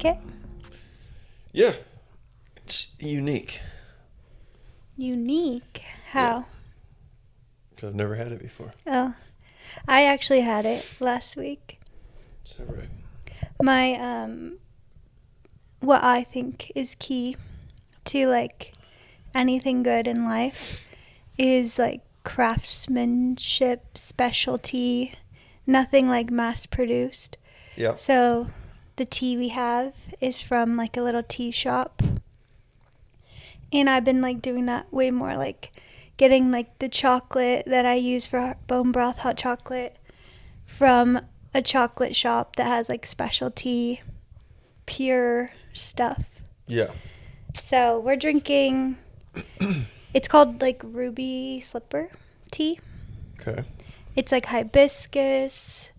it? Yeah. It's unique. Unique? How? Because I've never had it before. Oh, I actually had it last week. Is that right? My, what I think is key to, like, anything good in life is, like, craftsmanship, specialty, nothing, like, mass-produced. Yeah. So the tea we have is from, like, a little tea shop. And I've been, like, doing that way more, like, getting, like, the chocolate that I use for bone broth hot chocolate from a chocolate shop that has, like, specialty, pure stuff. Yeah. So we're drinking, it's called, like, ruby slipper tea. Okay. It's, like, hibiscus,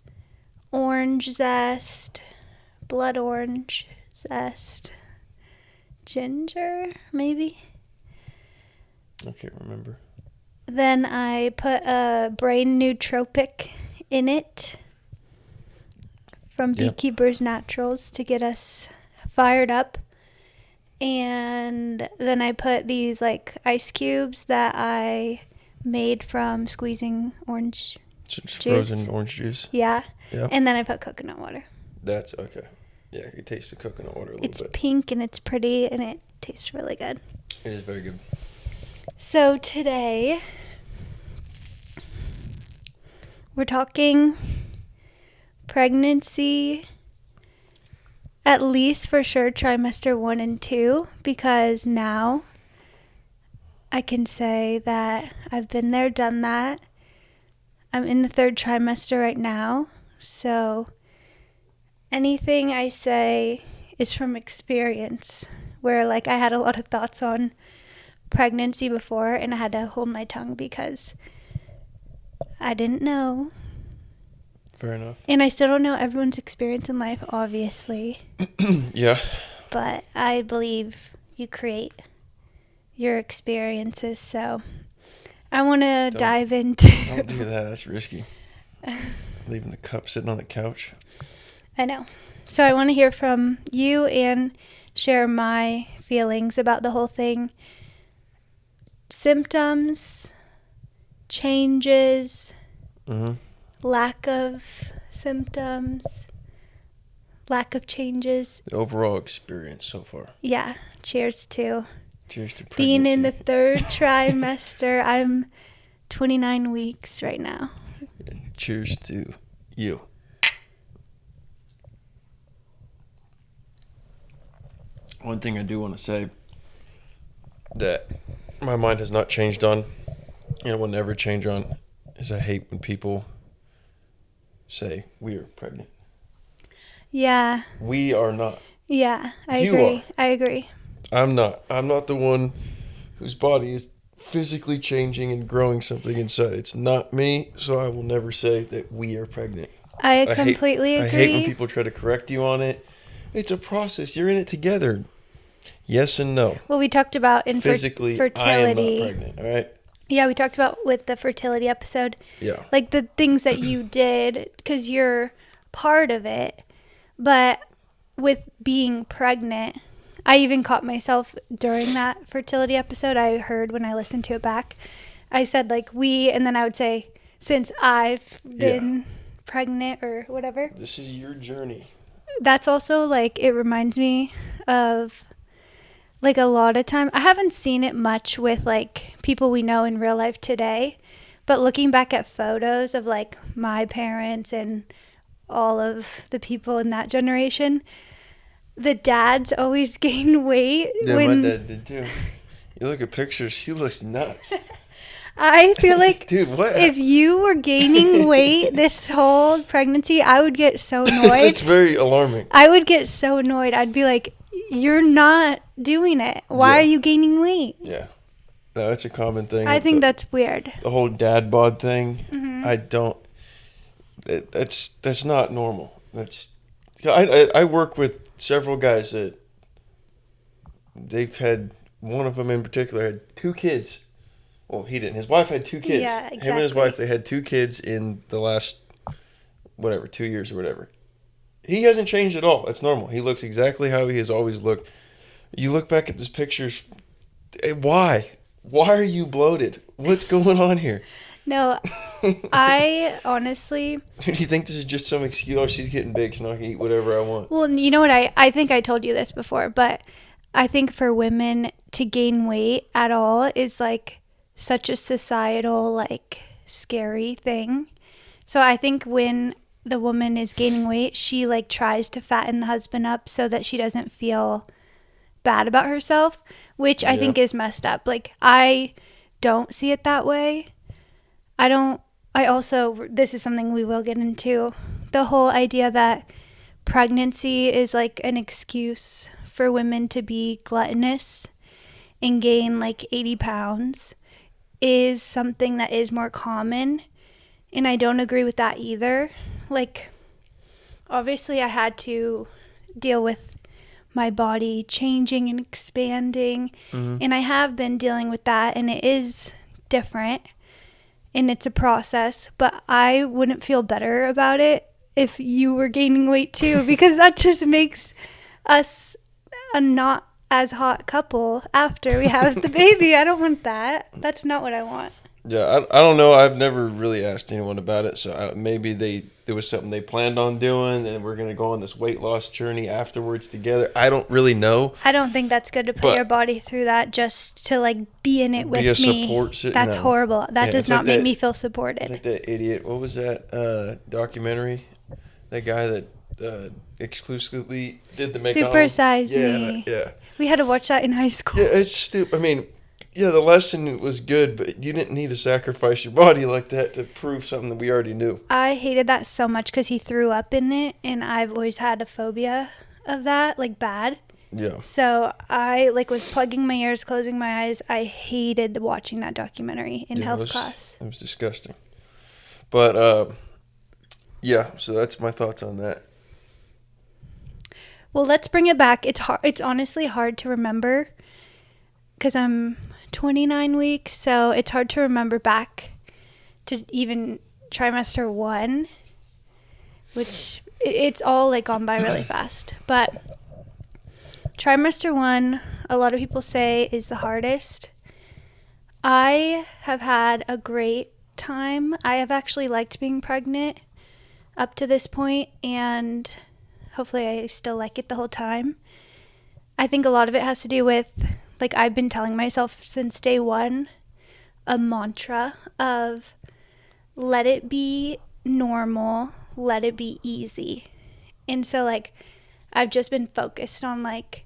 orange zest, blood orange zest, ginger, maybe. I can't remember. Then I put a brain nootropic in it from Beekeeper's Naturals to get us fired up. And then I put these, like, ice cubes that I made from squeezing orange Just juice. frozen orange juice. Yeah. Yeah. And then I put coconut water. That's okay. Yeah, you can taste the coconut water a little It's bit. pink and it's pretty and it tastes really good. It is very good. So today we're talking pregnancy, at least for sure trimester 1 and 2, because now I can say that I've been there, done that. I'm in the 3rd trimester right now, so anything I say is from experience, where, like, I had a lot of thoughts on pregnancy before and I had to hold my tongue because I didn't know. Fair enough. And I still don't know everyone's experience in life, obviously. Yeah. But I believe you create your experiences, so I want to dive into... Don't do that. That's risky. Leaving the cup sitting on the couch. I know. So I want to hear from you and share my feelings about the whole thing. Symptoms, changes, lack of symptoms, lack of changes. The overall experience so far. Yeah. Cheers to Cheers to pregnancy. being in the 3rd trimester. I'm 29 weeks right now. Cheers to you. One thing I do want to say that my mind has not changed on, and it will never change on, is I hate when people say we are pregnant. Yeah. We are not. Yeah, I You agree. are. I agree. I'm not. I'm not the one whose body is physically changing and growing something inside. It's not me, so I will never say that we are pregnant. I completely agree. I hate when people try to correct you on it. It's a process. You're in it together. Yes and no. Well, we talked about in Physically, fertility. I am not pregnant, all right? Yeah, we talked about with the fertility episode. Yeah. Like the things that you did because you're part of it. But with being pregnant, I even caught myself during that fertility episode. I heard when I listened to it back, I said like we, and then I would say since I've been pregnant or whatever. This is your journey. That's also like, it reminds me of like a lot of time. I haven't seen it much with like people we know in real life today, but looking back at photos of like my parents and all of the people in that generation, the dads always gain weight. Yeah, my dad did too. You look at pictures, he looks nuts. I feel like Dude, what? if you were gaining weight this whole pregnancy, I would get so annoyed. It's very alarming. I would get so annoyed. I'd be like, you're not doing it. Why are you gaining weight? Yeah. No, it's a common thing. I think that's weird. The whole dad bod thing, Mm-hmm. I don't... That's not normal. I work with several guys that they've had, one of them in particular had 2 kids. Well, he didn't. His wife had 2 kids. Yeah, exactly. Him and his wife, they had 2 kids in the last, 2 years or whatever. He hasn't changed at all. It's normal. He looks exactly how he has always looked. You look back at this pictures. Why? Why are you bloated? What's going on here? No, I honestly... Do you think this is just some excuse? Oh, she's getting big, so I can eat whatever I want. Well, you know what? I think I told you this before, but I think for women to gain weight at all is like such a societal, like, scary thing. So I think when the woman is gaining weight, she like tries to fatten the husband up so that she doesn't feel bad about herself, which I think is messed up. Like, I don't see it that way. This is something we will get into, the whole idea that pregnancy is like an excuse for women to be gluttonous and gain like 80 pounds is something that is more common. And I don't agree with that either. Like, obviously I had to deal with my body changing and expanding. Mm-hmm. And I have been dealing with that, and it is different. And it's a process, but I wouldn't feel better about it if you were gaining weight too, because that just makes us a not as hot couple after we have the baby. I don't want that. That's not what I want. Yeah, I don't know. I've never really asked anyone about it, so maybe there was something they planned on doing, and we're going to go on this weight loss journey afterwards together. I don't really know. I don't think that's good to put your body through that just to, like, be in it with me. Support that's horrible. That does not make me feel supported. It's like that idiot. What was that documentary? That guy that exclusively did the McDonald's. Super Size Me. Yeah. We had to watch that in high school. Yeah, it's stupid. I mean... Yeah, the lesson was good, but you didn't need to sacrifice your body like that to prove something that we already knew. I hated that so much because he threw up in it, and I've always had a phobia of that, like, bad. Yeah. So I, like, was plugging my ears, closing my eyes. I hated watching that documentary in health class. It was disgusting. But, yeah, so that's my thoughts on that. Well, let's bring it back. It's honestly hard to remember because I'm 29 weeks, so it's hard to remember back to even trimester 1, which it's all like gone by really fast. But trimester 1, a lot of people say, is the hardest. I have had a great time. I have actually liked being pregnant up to this point, and hopefully I still like it the whole time. I think a lot of it has to do with, like, I've been telling myself since day one, a mantra of let it be normal, let it be easy. And so, like, I've just been focused on, like,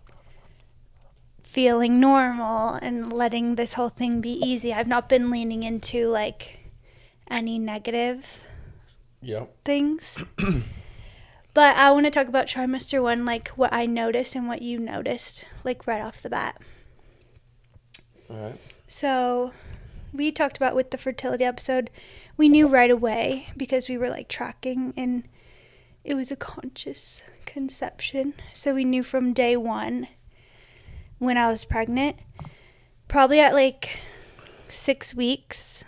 feeling normal and letting this whole thing be easy. I've not been leaning into, like, any negative things. But I want to talk about trimester 1, like, what I noticed and what you noticed, like, right off the bat. All right. So we talked about with the fertility episode, we knew right away because we were, like, tracking, and it was a conscious conception. So we knew from day 1 when I was pregnant, probably at, like, 6 weeks,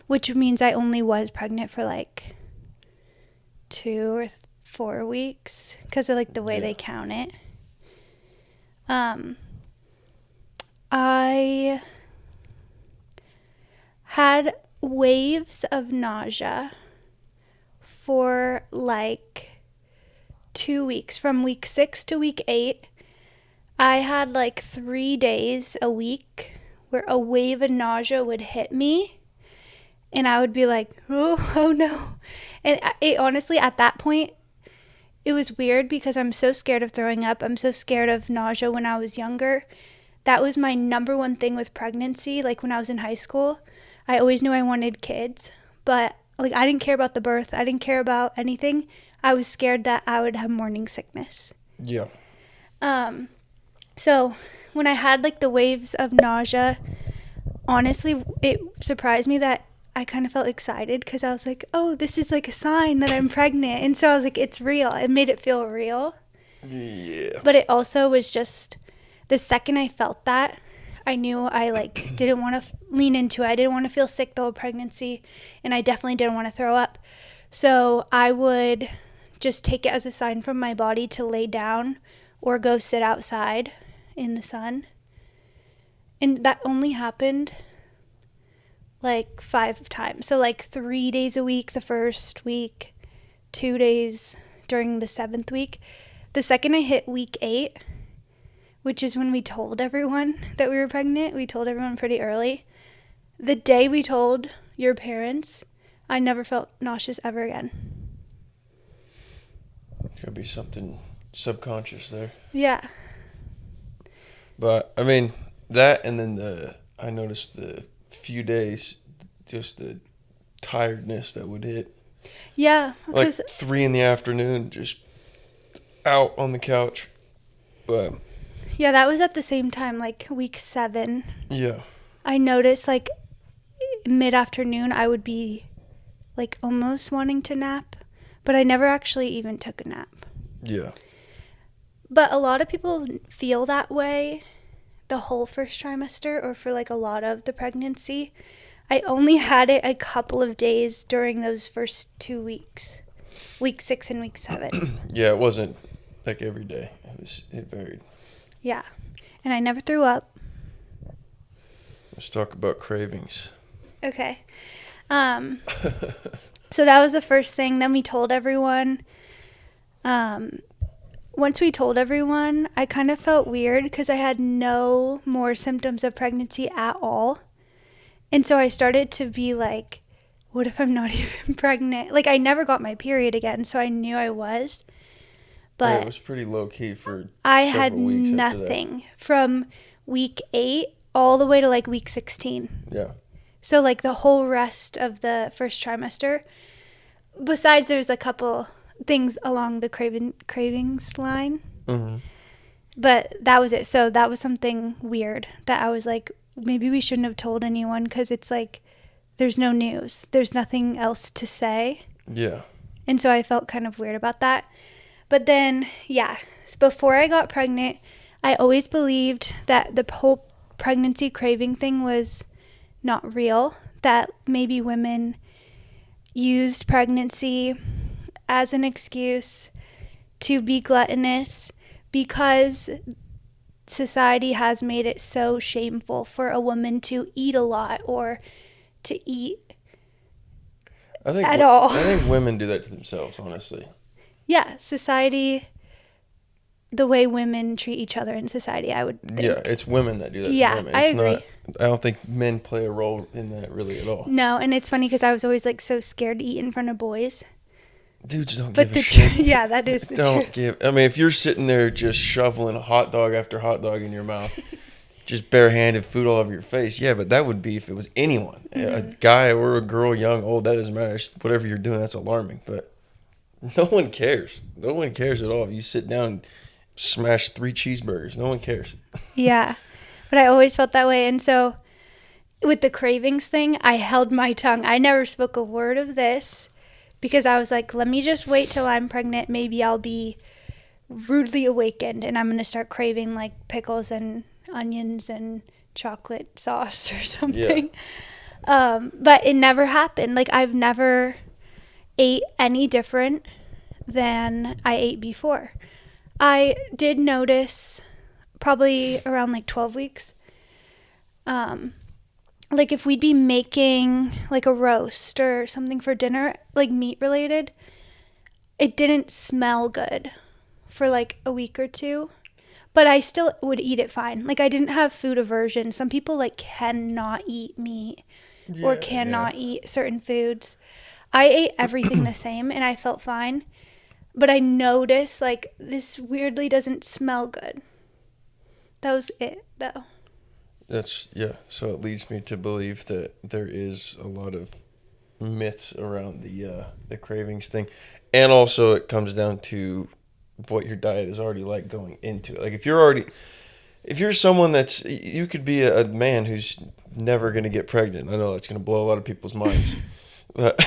which means I only was pregnant for, like, 2 or 4 weeks because of, like, the way they count it. I had waves of nausea for, like, 2 weeks. From week 6 to week 8, I had, like, 3 days a week where a wave of nausea would hit me, and I would be like, oh no. And it honestly, at that point, it was weird because I'm so scared of throwing up. I'm so scared of nausea when I was younger. That was my number one thing with pregnancy. Like, when I was in high school, I always knew I wanted kids, but, like, I didn't care about the birth. I didn't care about anything. I was scared that I would have morning sickness. Yeah. So when I had, like, the waves of nausea, honestly, it surprised me that I kind of felt excited because I was like, oh, this is, like, a sign that I'm pregnant. And so I was like, it's real. It made it feel real. Yeah. But it also was just, the second I felt that, I knew I, like, didn't want to lean into it. I didn't want to feel sick the whole pregnancy, and I definitely didn't want to throw up. So I would just take it as a sign from my body to lay down or go sit outside in the sun. And that only happened like 5 times. So like 3 days a week the first week, 2 days during the 7th week. The second I hit week 8, which is when we told everyone that we were pregnant, we told everyone pretty early. The day we told your parents, I never felt nauseous ever again. Could be something subconscious there. Yeah. But I mean that, and then I noticed the few days, just the tiredness that would hit. Yeah. Like 3 in the afternoon, just out on the couch. But yeah, that was at the same time, like week 7. Yeah. I noticed like mid-afternoon I would be like almost wanting to nap, but I never actually even took a nap. Yeah. But a lot of people feel that way the whole first trimester, or for like a lot of the pregnancy. I only had it a couple of days during those first 2 weeks, week 6 and week 7. Yeah, it wasn't like every day. It varied. Yeah. And I never threw up. Let's talk about cravings. Okay. So that was the first thing. Then we told everyone. Once we told everyone, I kind of felt weird because I had no more symptoms of pregnancy at all. And so I started to be like, what if I'm not even pregnant? Like, I never got my period again, so I knew I was. But yeah, it was pretty low key for I several had weeks nothing from week 8 all the way to like week 16. Yeah. So like the whole rest of the first trimester, besides there's a couple things along the cravings line. Mm-hmm. But that was it. So that was something weird that I was like, maybe we shouldn't have told anyone, because it's like there's no news. There's nothing else to say. Yeah. And so I felt kind of weird about that. But then, yeah, before I got pregnant, I always believed that the whole pregnancy craving thing was not real, that maybe women used pregnancy as an excuse to be gluttonous because society has made it so shameful for a woman to eat a lot or to eat at all. I think women do that to themselves, honestly. Yeah, society, the way women treat each other in society, I would think. Yeah, it's women that do that Yeah, to women. I agree. I don't think men play a role in that really at all. No, and it's funny because I was always like so scared to eat in front of boys. Dudes don't But give a shit. Yeah, that is the truth. I mean, if you're sitting there just shoveling hot dog after hot dog in your mouth, just barehanded, food all over your face, yeah, but that would be if it was anyone. Mm-hmm. A guy or a girl, young, old, that doesn't matter. Whatever you're doing, that's alarming. But no one cares. No one cares at all. If you sit down and smash 3 cheeseburgers, no one cares. Yeah, but I always felt that way. And so with the cravings thing, I held my tongue. I never spoke a word of this because I was like, let me just wait till I'm pregnant. Maybe I'll be rudely awakened and I'm going to start craving like pickles and onions and chocolate sauce or something. Yeah. But it never happened. Like, I've never ate any different than I ate before. I did notice probably around like 12 weeks, like if we'd be making like a roast or something for dinner, like meat related, it didn't smell good for like a week or 2, but I still would eat it fine. Like, I didn't have food aversion. Some people like cannot eat meat or cannot eat certain foods. I ate everything the same and I felt fine, but I noticed like this weirdly doesn't smell good. That was it though. So it leads me to believe that there is a lot of myths around the cravings thing, and also it comes down to what your diet is already like going into it. Like, if you're someone you could be a man who's never going to get pregnant. I know that's going to blow a lot of people's minds. But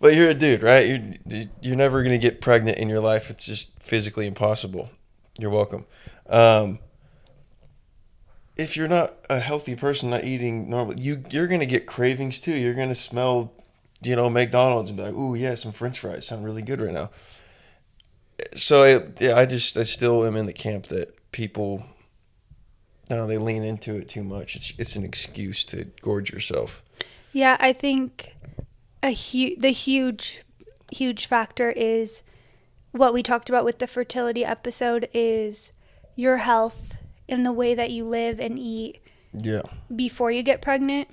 you're a dude, right? You're never going to get pregnant in your life. It's just physically impossible. You're welcome. If you're not a healthy person, not eating normal, you're going to get cravings too. You're going to smell, McDonald's and be like, ooh, yeah, some French fries sound really good right now. So I still am in the camp that people, they lean into it too much. It's an excuse to gorge yourself. Yeah, I think the huge factor is what we talked about with the fertility episode is your health and the way that you live and eat before you get pregnant.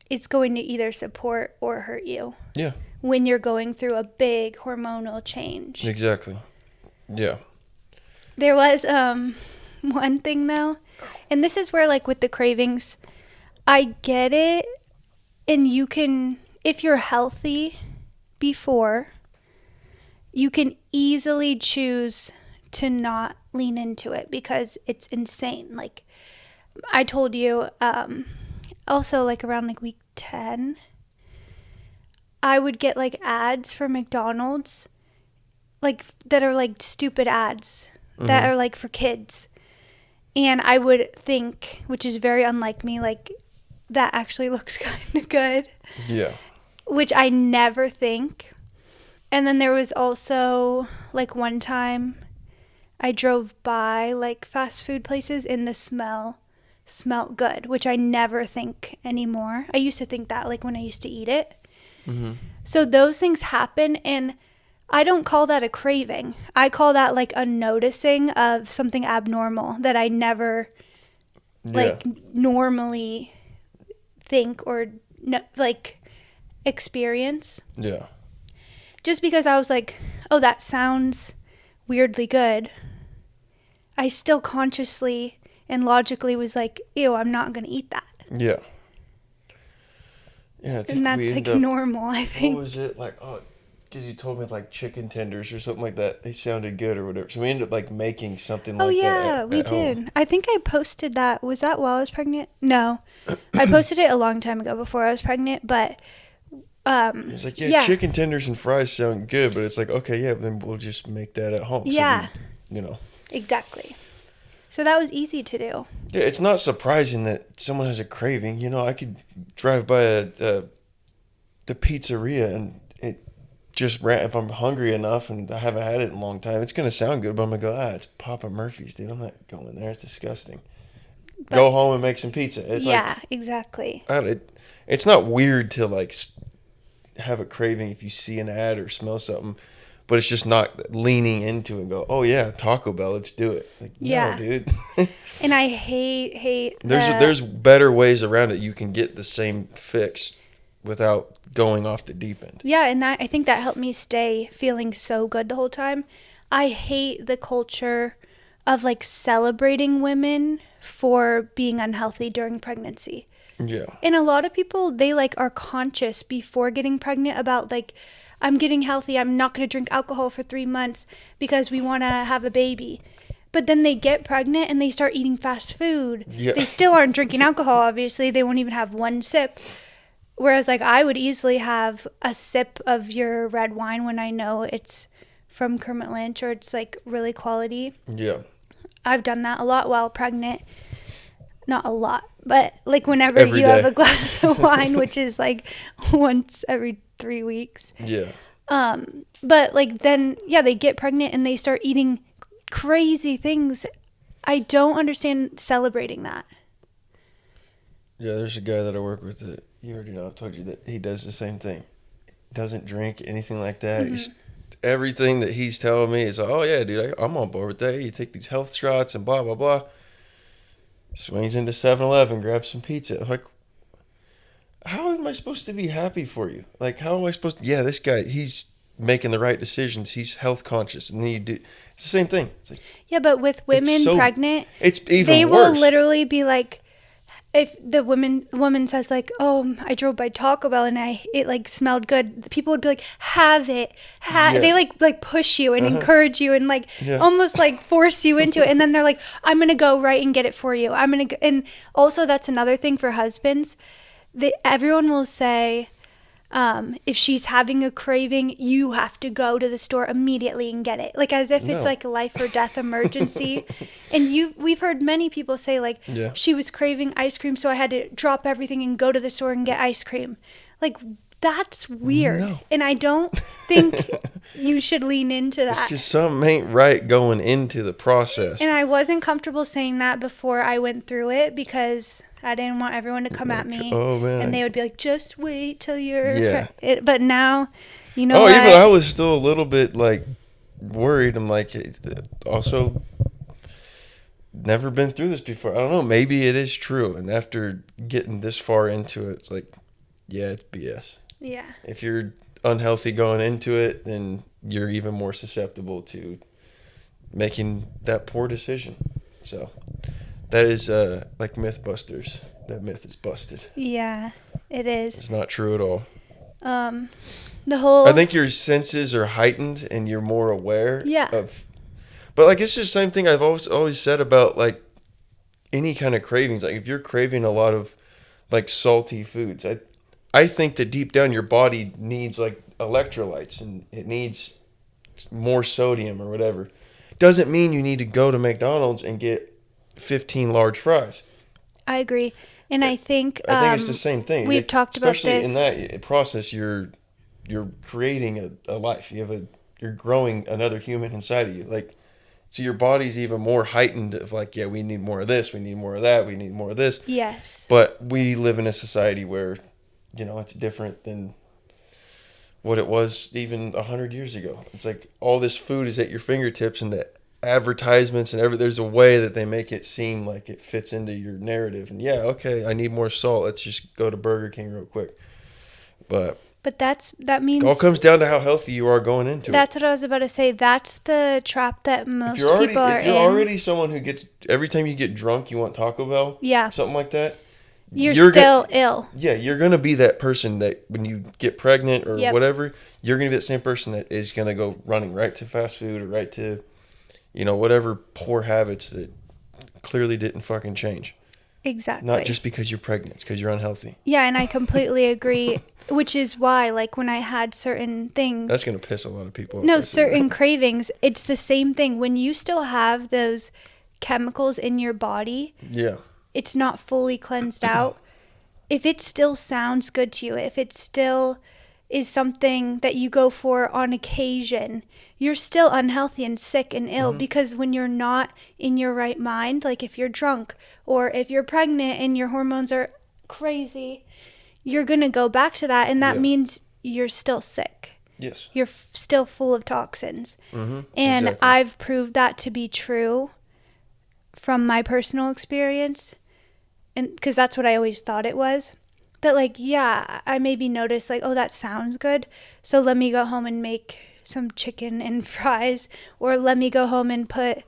It's going to either support or hurt you. Yeah. When you're going through a big hormonal change. Exactly. Yeah. There was one thing though, and this is where like with the cravings, I get it, and you can, if you're healthy before, you can easily choose to not lean into it because it's insane. Like I told you, also like around like week 10, I would get like ads for McDonald's, like that are like stupid ads that are like for kids. And I would think, which is very unlike me, like that actually looks kind of good. Yeah. Which I never think. And then there was also like one time I drove by like fast food places and the smelled good, which I never think anymore. I used to think that like when I used to eat it. So those things happen, and I don't call that a craving. I call that like a noticing of something abnormal that I never like normally think or like experience. Yeah. Just because I was like, oh, that sounds weirdly good, I still consciously and logically was like, ew, I'm not going to eat that. Yeah. Yeah, I think and that's like normal, I think. What was it? Like, because you told me like chicken tenders or something like that. They sounded good or whatever. So we ended up like making something like that. Oh, yeah, we did. Home. I think I posted that. Was that while I was pregnant? No. I posted it a long time ago before I was pregnant, but... it's like, yeah, chicken tenders and fries sound good, but it's like, okay, yeah, then we'll just make that at home. Yeah. So Exactly. So that was easy to do. Yeah, it's not surprising that someone has a craving. I could drive by the pizzeria and it just if I'm hungry enough and I haven't had it in a long time, it's going to sound good, but I'm going to go, it's Papa Murphy's, dude. I'm not going there. It's disgusting. But, go home and make some pizza. It's exactly. It's not weird to like have a craving if you see an ad or smell something, but it's just not leaning into it and go, oh yeah, Taco Bell, let's do it. Like, no, dude. And I hate. There's better ways around it. You can get the same fix without going off the deep end. Yeah, and I think that helped me stay feeling so good the whole time. I hate the culture of like celebrating women for being unhealthy during pregnancy. Yeah. And a lot of people, they like are conscious before getting pregnant about like, I'm getting healthy. I'm not going to drink alcohol for 3 months because we want to have a baby. But then they get pregnant and they start eating fast food. Yeah. They still aren't drinking alcohol, obviously. They won't even have one sip. Whereas like I would easily have a sip of your red wine when I know it's from Kermit Lynch or it's like really quality. Yeah. I've done that a lot while pregnant. Not a lot, but like whenever every you day. have a glass of wine, which is like once every 3 weeks. Yeah. But like then, they get pregnant and they start eating crazy things. I don't understand celebrating that. Yeah, there's a guy that I work with that you already know. I've told you that he does the same thing. Doesn't drink anything like that. Mm-hmm. Everything that he's telling me is, oh yeah, dude, I'm on board with that. You take these health shots and blah blah blah. Swings into 7-Eleven, grabs some pizza. Like, how am I supposed to be happy for you? Like, how am I supposed to... Yeah, this guy, he's making the right decisions. He's health conscious. And then you do... It's the same thing. It's like, yeah, but with women pregnant... It's even they worse. Will literally be like... If the woman says like, oh, I drove by Taco Bell and it like smelled good, people would be like, have it. They like push you and encourage you and like almost like force you into it. And then they're like, I'm going to go right and get it for you. And also that's another thing for husbands. Everyone will say, if she's having a craving, you have to go to the store immediately and get it. Like as if it's like a life or death emergency. And we've heard many people say like, she was craving ice cream, so I had to drop everything and go to the store and get ice cream. Like That's weird. No. And I don't think you should lean into that. It's because something ain't right going into the process. And I wasn't comfortable saying that before I went through it because I didn't want everyone to come at me. Oh, man. And they would be like, just wait till you're... Yeah. But now, you know what? what? Even I was still a little bit, like, worried. I'm like, also... never been through this before. I don't know. Maybe it is true. And after getting this far into it, it's like, yeah, it's BS. Yeah. If you're unhealthy going into it, then you're even more susceptible to making that poor decision. So that is like Mythbusters. That myth is busted. Yeah, it is. It's not true at all. The whole... I think your senses are heightened and you're more aware Yeah. of... But, like, it's the same thing I've always said about, like, any kind of cravings. Like, if you're craving a lot of, like, salty foods, I think that deep down your body needs, like, electrolytes and it needs more sodium or whatever. Doesn't mean you need to go to McDonald's and get 15 large fries. I agree. And I think it's the same thing. We've talked about this. Especially in that process, you're creating a life. You're growing another human inside of you. Like, so your body's even more heightened of like, yeah, we need more of this, we need more of that, we need more of this. Yes. But we live in a society where, it's different than what it was even 100 years ago. It's like all this food is at your fingertips and the advertisements and there's a way that they make it seem like it fits into your narrative. And yeah, okay, I need more salt. Let's just go to Burger King real quick. But that means it all comes down to how healthy you are going into it. That's what I was about to say. That's the trap that most people are in. If you're already someone who gets, every time you get drunk, you want Taco Bell. Yeah. Something like that. You're still ill. Yeah, you're going to be that person that when you get pregnant or whatever, you're going to be that same person that is going to go running right to fast food or right to, whatever poor habits that clearly didn't fucking change. Exactly. Not just because you're pregnant, it's because you're unhealthy. Yeah, and I completely agree, which is why, like, when I had certain things... That's going to piss a lot of people off. No, certain cravings, it's the same thing. When you still have those chemicals in your body, it's not fully cleansed out. If it still sounds good to you, if it still is something that you go for on occasion, you're still unhealthy and sick and ill because when you're not in your right mind, like if you're drunk or if you're pregnant and your hormones are crazy, you're going to go back to that. And that means you're still sick. Yes. You're still full of toxins. And exactly. I've proved that to be true from my personal experience. And because that's what I always thought it was. That like, yeah, I maybe noticed like, oh, that sounds good. So let me go home and make some chicken and fries. Or let me go home and put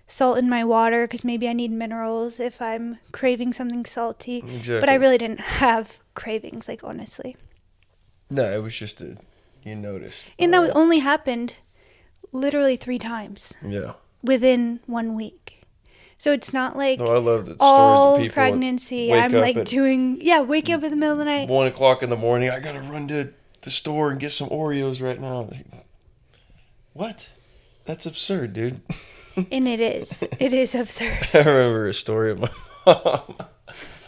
salt in my water because maybe I need minerals if I'm craving something salty. Exactly. But I really didn't have cravings, like, honestly. No, it was just you noticed. And that only happened literally 3 times. Yeah. Within 1 week. So it's not like I love that all stories of people pregnancy I'm like waking up in the middle of the night. 1:00 in the morning, I gotta run to the store and get some Oreos right now. What? That's absurd, dude. And it is. It is absurd. I remember a story of my mom.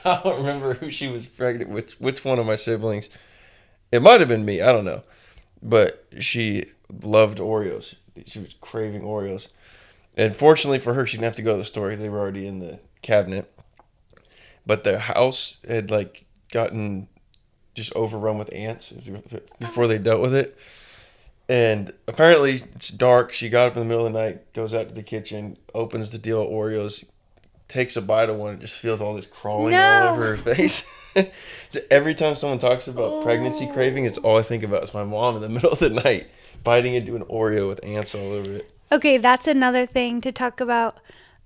I don't remember who she was pregnant with, which one of my siblings. It might have been me, I don't know. But she loved Oreos. She was craving Oreos. And fortunately for her, she didn't have to go to the store. They were already in the cabinet. But the house had like gotten just overrun with ants before they dealt with it. And apparently it's dark. She got up in the middle of the night, goes out to the kitchen, opens the deal of Oreos, takes a bite of one, and just feels all this crawling all over her face. Every time someone talks about pregnancy craving, it's all I think about is my mom in the middle of the night biting into an Oreo with ants all over it. Okay, that's another thing to talk about.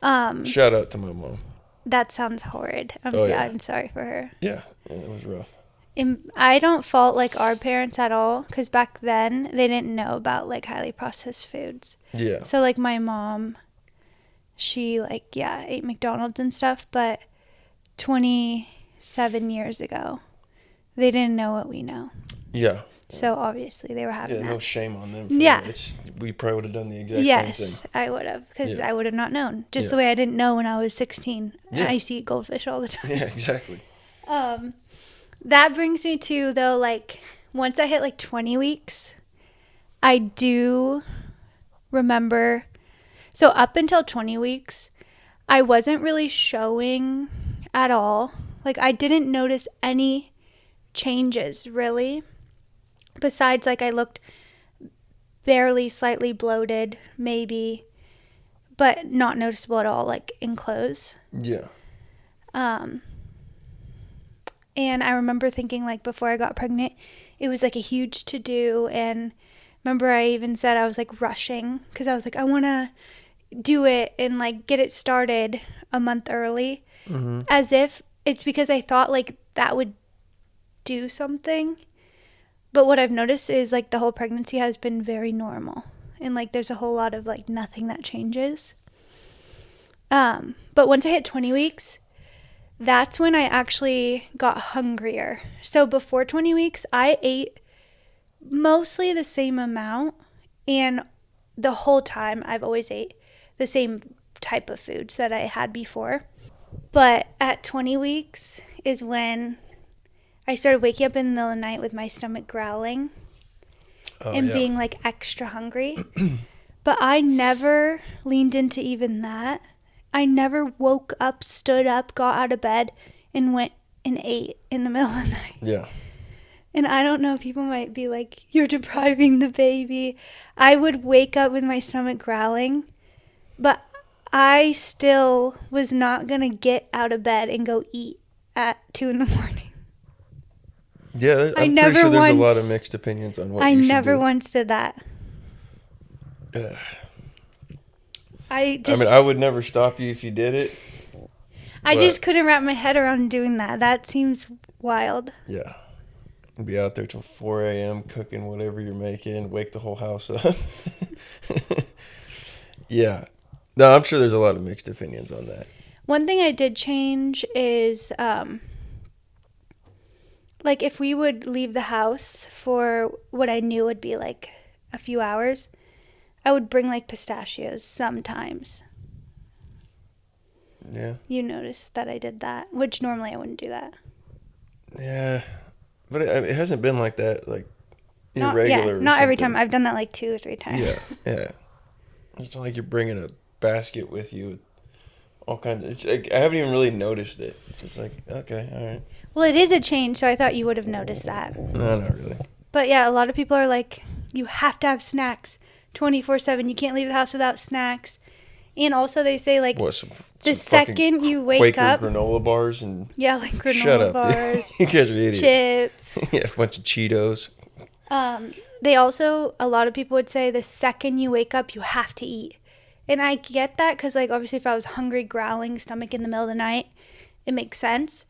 Shout out to my mom. That sounds horrid. I'm sorry for her. Yeah, it was rough. And I don't fault like our parents at all because back then they didn't know about like highly processed foods. Yeah. So like my mom, she like ate McDonald's and stuff, but 27 years ago, they didn't know what we know. Yeah. So obviously they were having that. No shame on them. We probably would have done the exact same thing. Yes, I would have because I would have not known. Just the way I didn't know when I was 16. Yeah. I used to eat goldfish all the time. Yeah, exactly. That brings me to though like once I hit like 20 weeks, I do remember. So up until 20 weeks, I wasn't really showing at all. Like I didn't notice any changes really. Besides, like I looked barely slightly bloated, maybe, but not noticeable at all, like in clothes. Yeah. And I remember thinking, like, before I got pregnant, it was like a huge to do. And remember, I even said I was like rushing because I was like, I want to do it and like get it started a month early, as if it's because I thought like that would do something. But what I've noticed is like the whole pregnancy has been very normal, and like there's a whole lot of like nothing that changes. But once I hit 20 weeks, that's when I actually got hungrier. So before 20 weeks, I ate mostly the same amount, and the whole time I've always ate the same type of foods that I had before. But at 20 weeks is when I started waking up in the middle of the night with my stomach growling and being like extra hungry. But I never leaned into even that. I never woke up, stood up, got out of bed, and went and ate in the middle of the night. Yeah. And I don't know, people might be like, you're depriving the baby. I would wake up with my stomach growling, but I still was not going to get out of bed and go eat at 2 a.m. Yeah, I I'm never pretty sure there's a lot once- of mixed opinions on what I you should never do. once did that. I mean, I would never stop you if you did it. I just couldn't wrap my head around doing that. That seems wild. Yeah. Be out there till 4 a.m. cooking whatever you're making, wake the whole house up. Yeah. No, I'm sure there's a lot of mixed opinions on that. One thing I did change is, like, if we would leave the house for what I knew would be, like, a few hours, I would bring, like, pistachios sometimes. Yeah. You noticed that I did that, which normally I wouldn't do that. Yeah. But it hasn't been like that, like, irregular. Not every time. I've done that, like, 2 or 3 times. Yeah. It's not like you're bringing a basket with you with all kinds of... It's like, I haven't even really noticed it. It's like, okay, all right. Well, it is a change, so I thought you would have noticed that. No, not really. But, yeah, a lot of people are like, you have to have snacks 24/7. You can't leave the house without snacks. And also they say, like, the second you wake Quaker up... granola bars and... Yeah, like granola Shut up, bars. You guys are idiots. Chips. Yeah, a bunch of Cheetos. They also, a lot of people would say the second you wake up, you have to eat. And I get that because, like, obviously if I was hungry, growling, stomach in the middle of the night, it makes sense.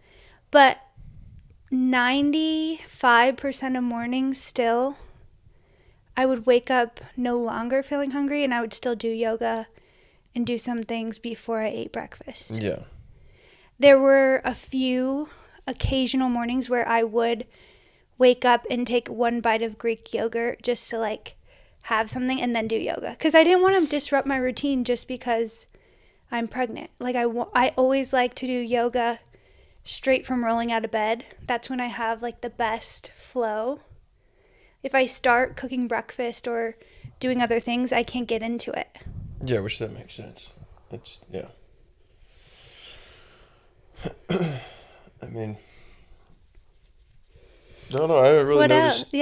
But 95% of mornings still, I would wake up no longer feeling hungry, and I would still do yoga and do some things before I ate breakfast. Yeah. There were a few occasional mornings where I would wake up and take one bite of Greek yogurt just to, like, have something and then do yoga. Because I didn't want to disrupt my routine just because I'm pregnant. Like, I always like to do yoga straight from rolling out of bed. That's when I have, like, the best flow. If I start cooking breakfast or doing other things, I can't get into it. Yeah, which that makes sense. Yeah. I mean, no, I haven't really noticed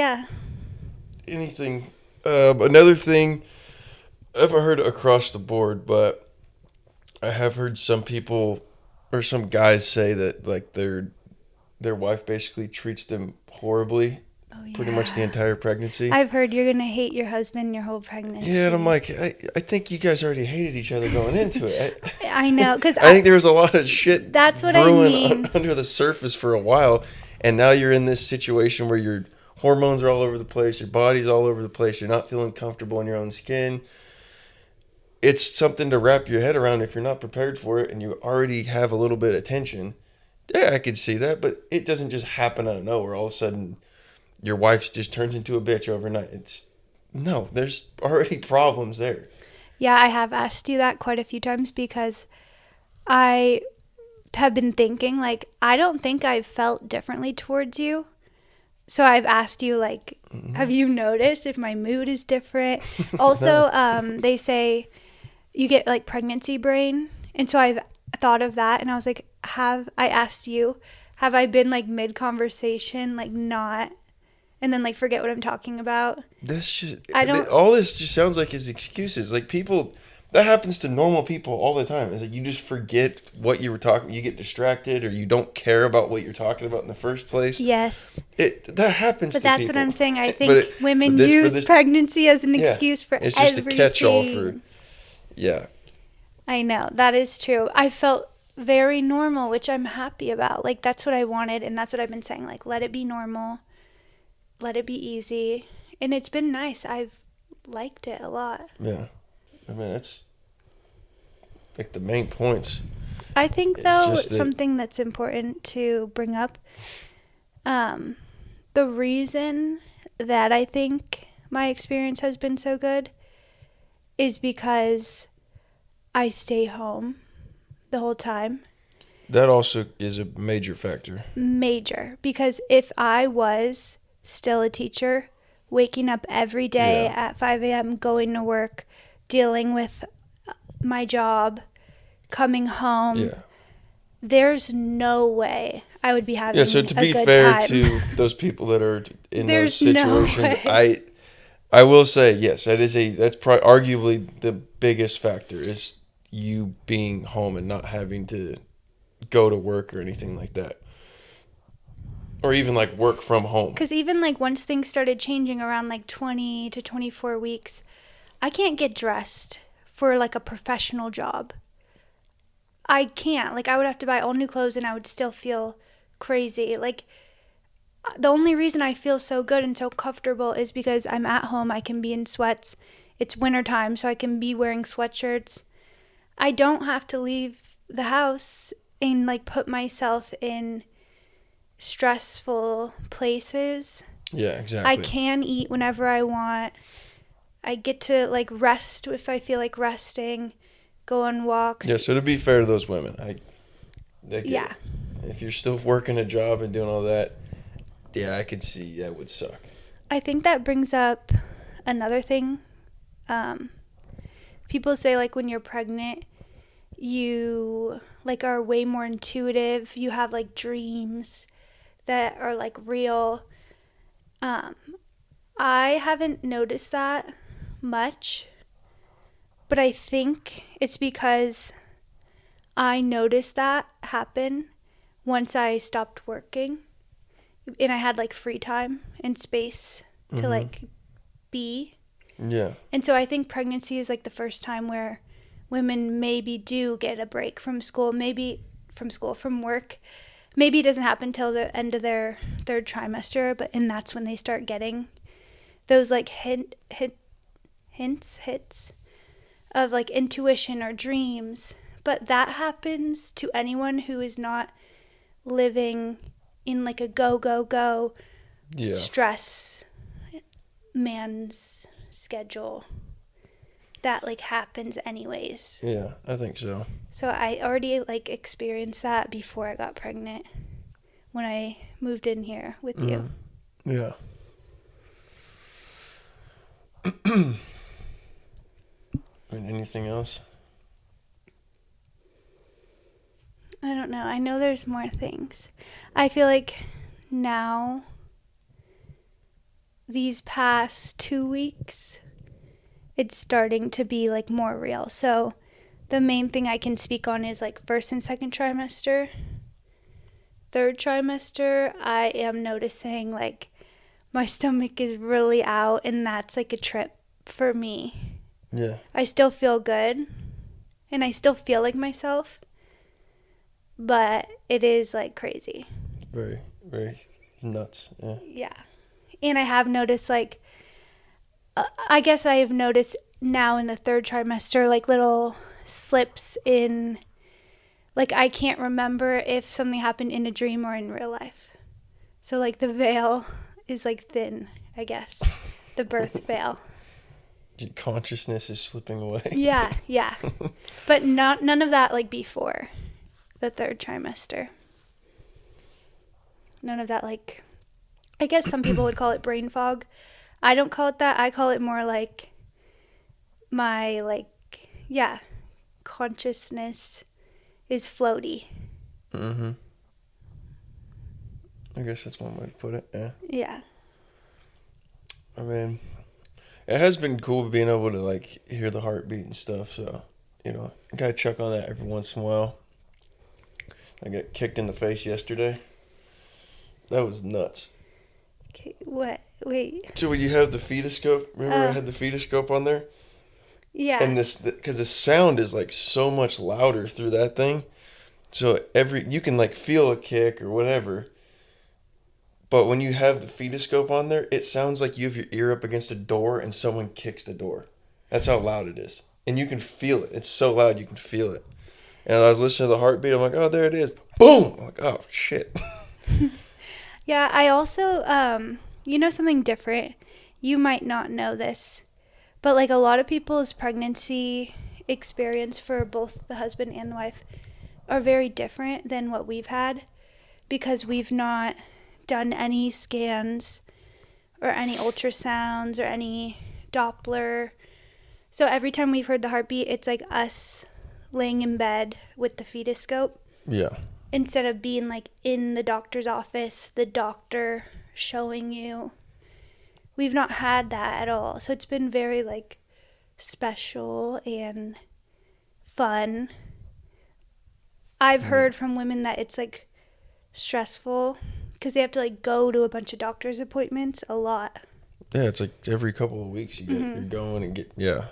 anything. Another thing, I haven't heard across the board, but I have heard some people or some guys say that, like, their wife basically treats them horribly. Pretty much the entire pregnancy. I've heard you're going to hate your husband your whole pregnancy. Yeah, and I'm like, I think you guys already hated each other going into it. I know, because I think there was a lot of shit that's what brewing I mean. under the surface for a while, and now you're in this situation where your hormones are all over the place, your body's all over the place, you're not feeling comfortable in your own skin. It's something to wrap your head around if you're not prepared for it and you already have a little bit of tension. Yeah, I could see that, but it doesn't just happen out of nowhere. All of a sudden, your wife just turns into a bitch overnight. There's already problems there. Yeah, I have asked you that quite a few times because I have been thinking, like, I don't think I've felt differently towards you So I've asked you, like, have you noticed if my mood is different? Also, they say you get, like, pregnancy brain. And so I've thought of that. And I was like, I asked you, have I been, like, mid-conversation, like, not, and then, like, forget what I'm talking about? All this just sounds like his excuses. Like, people, that happens to normal people all the time. It's like you just forget what you were talking. You get distracted, or you don't care about what you're talking about in the first place. Yes. That happens to But that's people. what I'm saying. I think women use pregnancy as an excuse for everything. It's just a catch-all for, yeah. I know. That is true. I felt very normal, which I'm happy about. Like, that's what I wanted, and that's what I've been saying. Like, let it be normal. Let it be easy. And it's been nice. I've liked it a lot. Yeah. I mean, it's like the main points. I think, though, something that's important to bring up, the reason that I think my experience has been so good is because I stay home the whole time. That also is a major factor. Major. Because if I was still a teacher, waking up every day at 5 a.m., going to work, dealing with my job, coming home, there's no way I would be having a good time. So to be fair to those people that are in those situations, I will say, yes, that's probably arguably the biggest factor is you being home and not having to go to work or anything like that. Or even like work from home. Because even like once things started changing around like 20 to 24 weeks, I can't get dressed for like a professional job. I can't. Like, I would have to buy all new clothes and I would still feel crazy. Like, the only reason I feel so good and so comfortable is because I'm at home. I can be in sweats. It's wintertime, so I can be wearing sweatshirts. I don't have to leave the house and like put myself in stressful places. Yeah, exactly. I can eat whenever I want. I get to like rest if I feel like resting, go on walks. Yeah, so to be fair to those women, if you're still working a job and doing all that, yeah, I could see that would suck. I think that brings up another thing. People say like when you're pregnant, you like are way more intuitive. You have like dreams that are like real. I haven't noticed that much, but I think it's because I noticed that happen once I stopped working and I had like free time and space to like be. Yeah. And so I think pregnancy is like the first time where women maybe do get a break from school, from work. Maybe it doesn't happen till the end of their third trimester, and that's when they start getting those like hits of like intuition or dreams. But that happens to anyone who is not living in like a go stress man's schedule. That like happens anyways. Yeah, I think so. So I already like experienced that before I got pregnant when I moved in here with you. Yeah. Anything else? I don't know. I know there's more things. I feel like now, these past 2 weeks, it's starting to be like more real. So the main thing I can speak on is like first and second trimester. Third trimester, I am noticing like my stomach is really out, and that's like a trip for me. Yeah. I still feel good and I still feel like myself, but it is like crazy. Very, very nuts. Yeah. Yeah. And I have noticed like, I guess I have noticed now in the third trimester, like little slips in, like I can't remember if something happened in a dream or in real life. So like the veil is like thin, I guess. The birth veil. Your consciousness is slipping away. Yeah. But none of that like before the third trimester. None of that like I guess some people would call it brain fog. I don't call it that. I call it more like my, consciousness is floaty. Mm-hmm. I guess that's one way to put it, yeah. Yeah. I mean, it has been cool being able to, like, hear the heartbeat and stuff, so, you know, I gotta check on that every once in a while. I got kicked in the face yesterday. That was nuts. Okay, what? Wait. So when you have the fetoscope, remember I had the fetoscope on there? Yeah. And because the sound is, like, so much louder through that thing, so you can, like, feel a kick or whatever. But when you have the fetoscope on there, it sounds like you have your ear up against a door and someone kicks the door. That's how loud it is. And you can feel it. It's so loud you can feel it. And I was listening to the heartbeat. I'm like, oh, there it is. Boom! I'm like, oh, shit. Yeah, I also, something different. You might not know this, but like a lot of people's pregnancy experience for both the husband and the wife are very different than what we've had because we've not done any scans or any ultrasounds or any Doppler. So every time we've heard the heartbeat, it's like us laying in bed with the fetoscope. Yeah. Instead of being like in the doctor's office, the doctor showing you. We've not had that at all. So it's been very like special and fun. I've heard from women that it's like stressful because they have to like go to a bunch of doctor's appointments a lot. Yeah, it's like every couple of weeks you're going and yeah.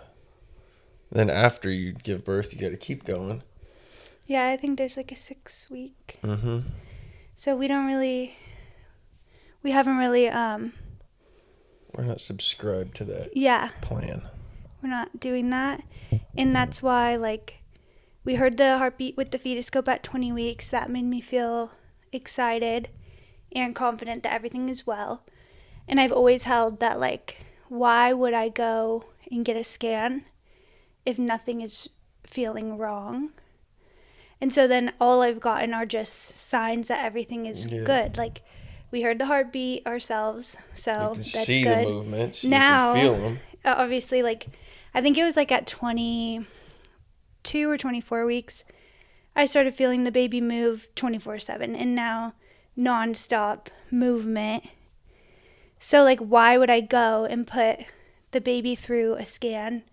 Then after you give birth, you got to keep going. Yeah, I think there's like a 6-week. Mm-hmm. So we haven't really, we're not subscribed to that plan. We're not doing that. And that's why, like, we heard the heartbeat with the fetoscope at 20 weeks. That made me feel excited and confident that everything is well. And I've always held that, like, why would I go and get a scan if nothing is feeling wrong? And so then all I've gotten are just signs that everything is good. Like, we heard the heartbeat ourselves, so you can that's see good. The movements. Now, you can feel them. Obviously, like, I think it was like at 22 or 24 weeks, I started feeling the baby move 24/7, and now nonstop movement. So, like, why would I go and put the baby through a scan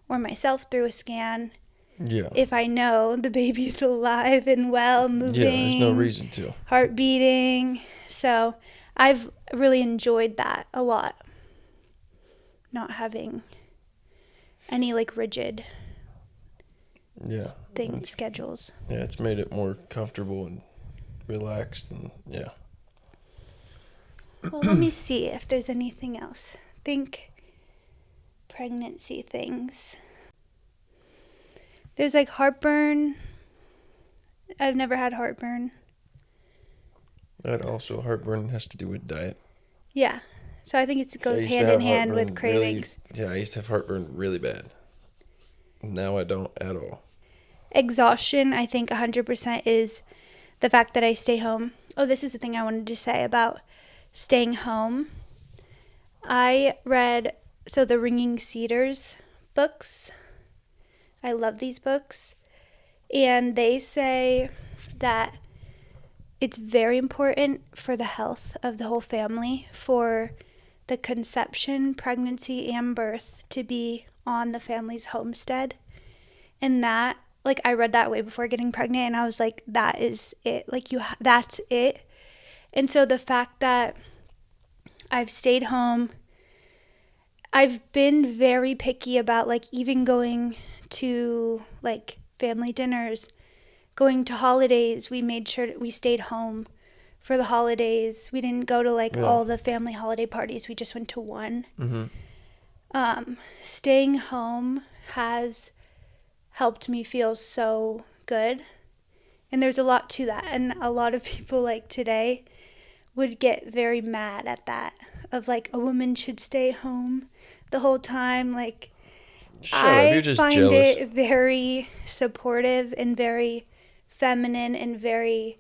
or myself through a scan if I know the baby's alive and well, moving? Yeah, there's no reason to. Heart beating. So I've really enjoyed that a lot. Not having any, like, rigid schedules. Yeah, it's made it more comfortable and relaxed and, yeah. Well, let me see if there's anything else. Think pregnancy things. There's like heartburn. I've never had heartburn. That also, heartburn has to do with diet. Yeah. So I think it goes hand in hand with cravings. I used to have heartburn really bad. Now I don't at all. Exhaustion, I think 100% is the fact that I stay home. Oh, this is the thing I wanted to say about staying home. I read the Ringing Cedars books. I love these books. And they say that it's very important for the health of the whole family for the conception, pregnancy, and birth to be on the family's homestead. And that, like, I read that way before getting pregnant, and I was like, that is it. Like, that's it. And so the fact that I've stayed home, I've been very picky about, like, even going to, like, family dinners, going to holidays. We made sure we stayed home for the holidays. We didn't go to, like, all the family holiday parties. We just went to one. Mm-hmm. Staying home has helped me feel so good. And there's a lot to that. And a lot of people, like, today would get very mad at that, of, like, a woman should stay home the whole time. Like, I find it very supportive and very feminine and very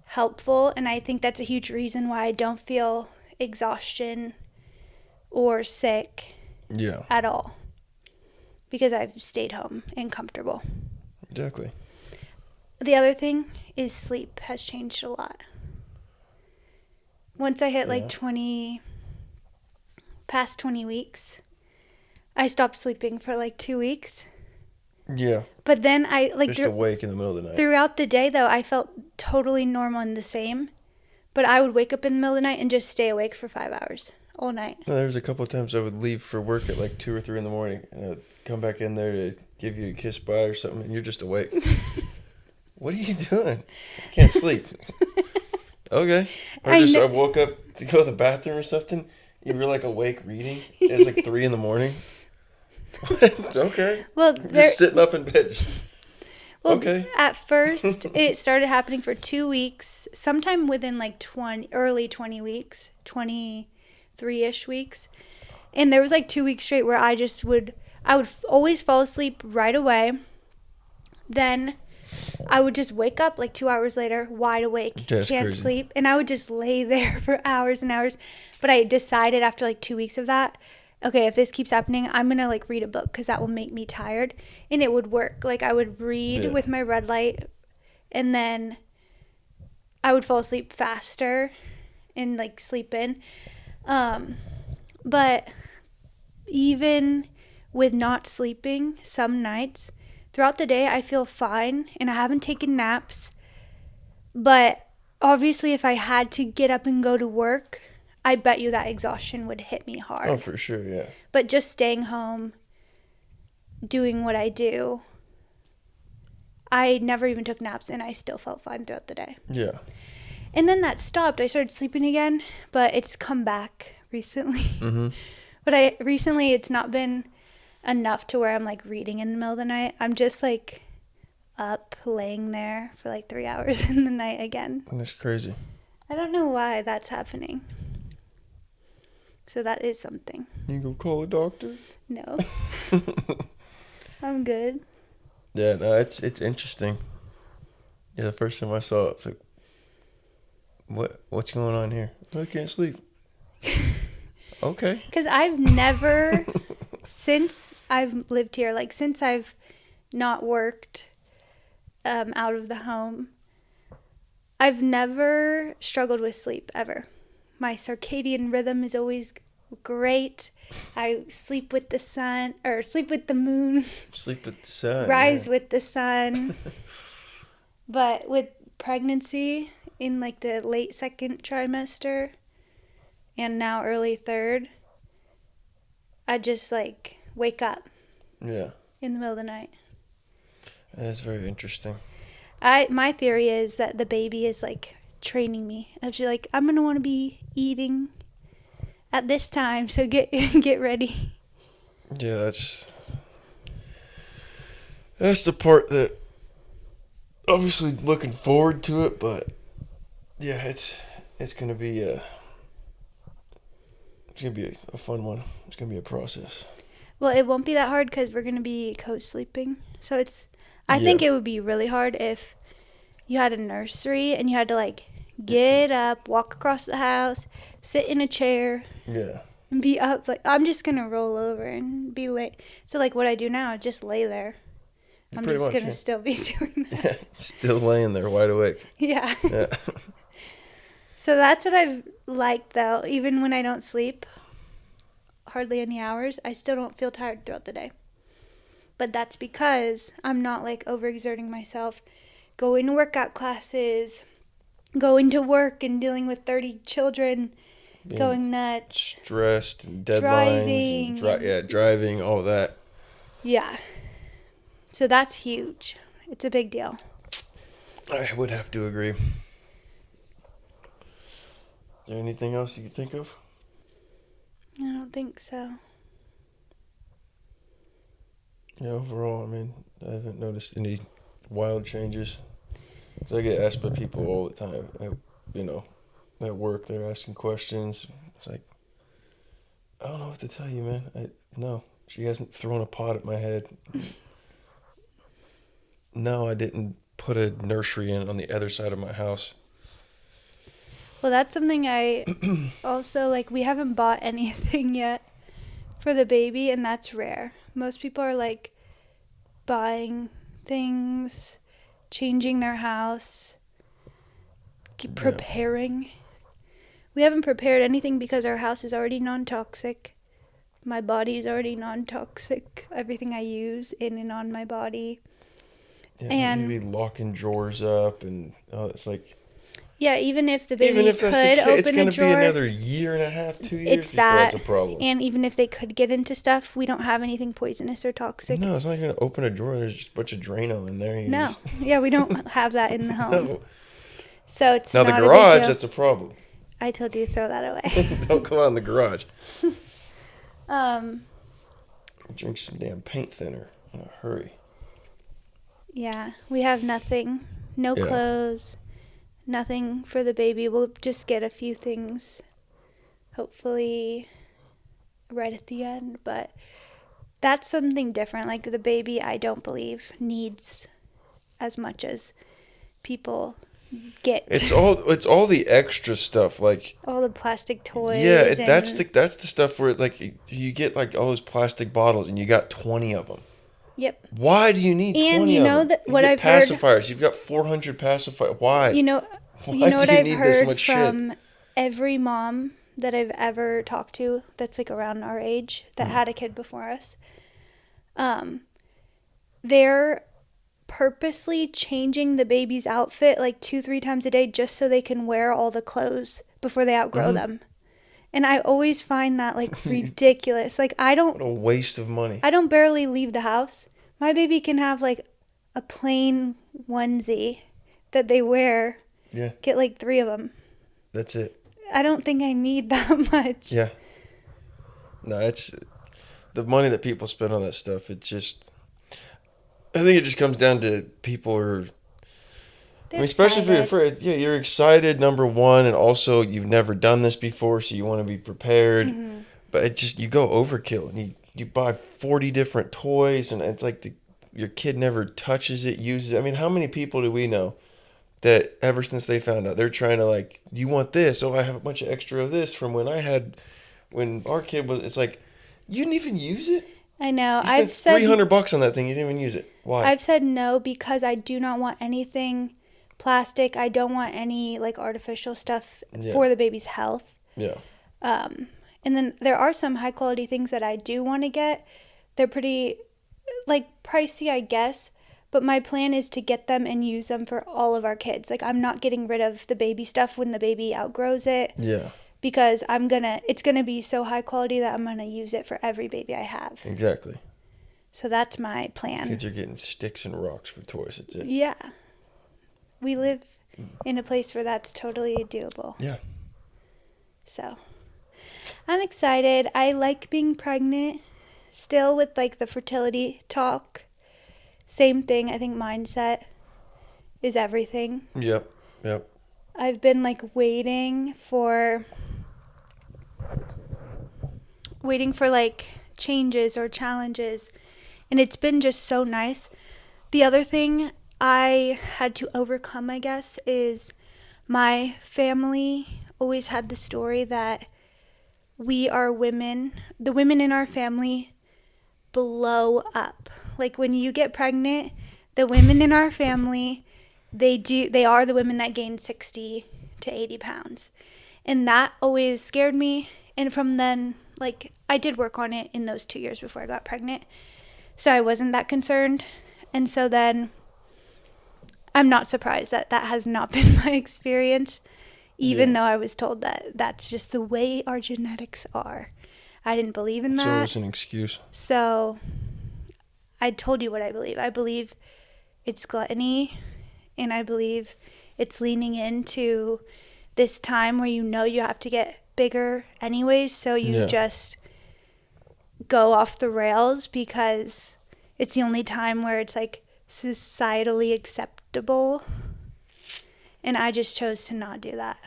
helpful. And I think that's a huge reason why I don't feel exhaustion or sick Yeah. at all because I've stayed home and comfortable. Exactly. The other thing is sleep has changed a lot. Once I hit like past 20 weeks, I stopped sleeping for like 2 weeks. Yeah. But then I like just awake in the middle of the night. Throughout the day though, I felt totally normal and the same. But I would wake up in the middle of the night and just stay awake for 5 hours all night. No, there was a couple of times I would leave for work at like 2 or 3 in the morning, and I'd come back in there to give you a kiss bye or something, and you're just awake. What are you doing? I can't sleep. Okay. Or I woke up to go to the bathroom or something. You were like awake reading. It's like 3 in the morning. Okay. Well, just sitting up in bed. Well, okay. At first, it started happening for 2 weeks, sometime within like early 20 weeks, 23-ish weeks. And there was like 2 weeks straight where I would always fall asleep right away. Then I would just wake up like 2 hours later, wide awake, can't sleep. And I would just lay there for hours and hours. But I decided after like 2 weeks of that, okay, if this keeps happening, I'm going to like read a book because that will make me tired. And it would work. Like I would read with my red light and then I would fall asleep faster and like sleep in. But even with not sleeping some nights, throughout the day I feel fine and I haven't taken naps. But obviously if I had to get up and go to work, I bet you that exhaustion would hit me hard. Oh, for sure, yeah. But just staying home, doing what I do, I never even took naps and I still felt fine throughout the day. Yeah. And then that stopped. I started sleeping again, but it's come back recently. Mm-hmm. But recently it's not been enough to where I'm like reading in the middle of the night. I'm just like up laying there for like 3 hours in the night again. That's crazy. I don't know why that's happening. So that is something. You go call a doctor? No. I'm good. Yeah, no, it's interesting. Yeah, the first time I saw it, it's like, what's going on here? I can't sleep. Okay. Because I've never, since I've lived here, like since I've not worked out of the home, I've never struggled with sleep ever. My circadian rhythm is always great. I sleep with the sun, or sleep with the moon. Sleep with the sun. Rise with the sun. But with pregnancy in like the late second trimester and now early third, I just like wake up. Yeah. In the middle of the night. That's very interesting. My theory is that the baby is like training me. Actually, like I'm gonna want to be eating at this time, so get ready. Yeah, that's the part that obviously looking forward to it, but yeah, it's gonna be a fun one. It's gonna be a process. Well, it won't be that hard because we're gonna be co-sleeping, so I think it would be really hard if you had a nursery and you had to like get up, walk across the house, sit in a chair, and be up. Like I'm just gonna roll over and be late. So like what I do now, I just lay there. I'm just gonna still be doing that. Yeah, still laying there wide awake. Yeah. So that's what I've liked though. Even when I don't sleep hardly any hours, I still don't feel tired throughout the day. But that's because I'm not like overexerting myself, going to workout classes, going to work and dealing with 30 children, going nuts. Stressed, and deadlines, driving, all of that. Yeah. So that's huge. It's a big deal. I would have to agree. Is there anything else you could think of? I don't think so. Yeah, overall, I mean, I haven't noticed any wild changes. 'Cause I get asked by people all the time. At work, they're asking questions. It's like, I don't know what to tell you, man. No, she hasn't thrown a pot at my head. No, I didn't put a nursery in on the other side of my house. Well, that's something I also like. We haven't bought anything yet for the baby, and that's rare. Most people are like buying things, changing their house, preparing. We haven't prepared anything because our house is already non-toxic. My body is already non-toxic. Everything I use in and on my body. Yeah, and maybe locking drawers up, and it's like, yeah, even if the baby even if could that's the case, it's open going a to be drawer, another year and a half, 2 years it's before that. that's a problem. And even if they could get into stuff, we don't have anything poisonous or toxic. No, it's not going to open a drawer. There's just a bunch of Drano in there. No. Yeah, we don't have that in the home. No. So it's Now not the a big garage, deal. that's a problem. I told you to throw that away. Don't go out in the garage. Drink some damn paint thinner in a hurry. Yeah, we have nothing. No clothes. Nothing for the baby. We'll just get a few things, hopefully, right at the end. But that's something different. Like the baby, I don't believe needs as much as people get. It's all the extra stuff, like all the plastic toys. Yeah, that's the stuff where like you get like all those plastic bottles and you got 20 of them. Yep. Why do you need 20 and you know of them? that what I've pacifiers. heard. You've got 400 pacifiers. Why? You know Why what do you I've need heard this much from shit? every mom that I've ever talked to that's like around our age that had a kid before us. They're purposely changing the baby's outfit like 2-3 times a day just so they can wear all the clothes before they outgrow them. And I always find that like ridiculous. Like What a waste of money. I don't barely leave the house. My baby can have like a plain onesie that they wear. Yeah. Get like 3 of them. That's it. I don't think I need that much. Yeah. No, it's the money that people spend on that stuff. It just, I think it just comes down to people are. Especially if you're afraid. Yeah, you're excited, number one, and also you've never done this before, so you want to be prepared. Mm-hmm. But it just, you go overkill, and you buy 40 different toys, and it's like your kid never touches it, uses it. I mean, how many people do we know that ever since they found out, they're trying to like, you want this? Oh, I have a bunch of extra of this from when our kid was, it's like, you didn't even use it? I know. I've said $300 on that thing, you didn't even use it. Why? I've said no because I do not want anything plastic. I don't want any like artificial stuff for the baby's health. Yeah. And then there are some high quality things that I do want to get. They're pretty like pricey, I guess, but my plan is to get them and use them for all of our kids. Like I'm not getting rid of the baby stuff when the baby outgrows it. Yeah. Because it's going to be so high quality that I'm going to use it for every baby I have. Exactly. So that's my plan. Kids are getting sticks and rocks for toys. That's it. Yeah. We live in a place where that's totally doable. Yeah. So I'm excited. I like being pregnant still with like the fertility talk. Same thing. I think mindset is everything. Yep. I've been like waiting for like changes or challenges, and it's been just so nice. The other thing I had to overcome, I guess, is my family always had the story that we are women. The women in our family blow up. Like when you get pregnant, the women in our family, they are the women that gain 60 to 80 pounds. And that always scared me. And from then, like, I did work on it in those 2 years before I got pregnant. So I wasn't that concerned. And so then I'm not surprised that has not been my experience, even though I was told that that's just the way our genetics are. I didn't believe in that. So it's an excuse. So I told you what I believe. I believe it's gluttony, and I believe it's leaning into this time where you have to get bigger anyways, so you just go off the rails because it's the only time where it's like societally acceptable, and I just chose to not do that.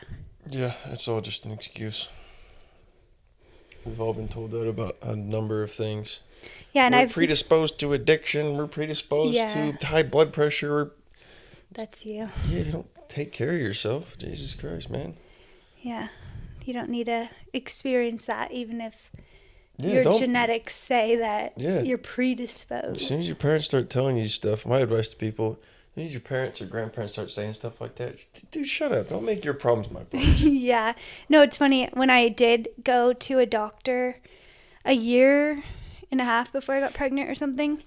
Yeah, it's all just an excuse. We've all been told that about a number of things. Yeah, and we're predisposed to addiction. We're predisposed to high blood pressure. That's you. Yeah, you don't take care of yourself. Jesus Christ, man. Yeah. You don't need to experience that, even if Yeah, your don't. genetics say that Yeah. you're As predisposed. soon as your parents start telling you stuff, my advice to people, as soon as your parents or grandparents start saying stuff like that, dude, shut up. Don't make your problems my problems. Yeah. No, it's funny. When I did go to a doctor a year and a half before I got pregnant or something,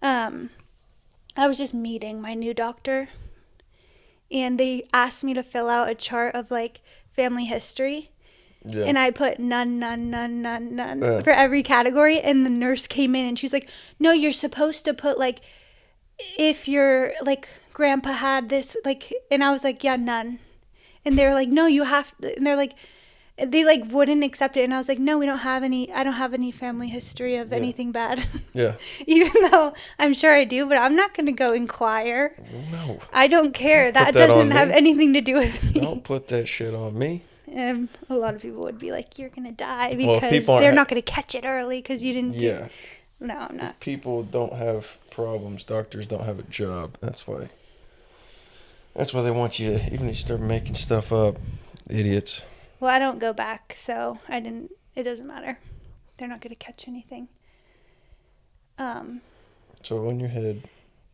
I was just meeting my new doctor, and they asked me to fill out a chart of like family history. Yeah. And I put none for every category. And the nurse came in and she's like, no, you're supposed to put like, if your like grandpa had this, like, and I was like, yeah, none. And they were like, no, you have to. And they're like, they like wouldn't accept it. And I was like, no, we don't have any, I don't have any family history of anything bad. Yeah. Even though I'm sure I do, but I'm not going to go inquire. No. I don't care. Don't put That that on doesn't have me. anything to do with me. Don't put that shit on me. A lot of people would be like, you're going to die Well, if because people aren't they're not going to catch it early because you didn't Yeah. do. No, I'm not. If people don't have problems, doctors don't have a job. That's why. That's why they want you to, even if you start making stuff up, idiots. Well, I don't go back, so it doesn't matter. They're not going to catch anything. So on your head.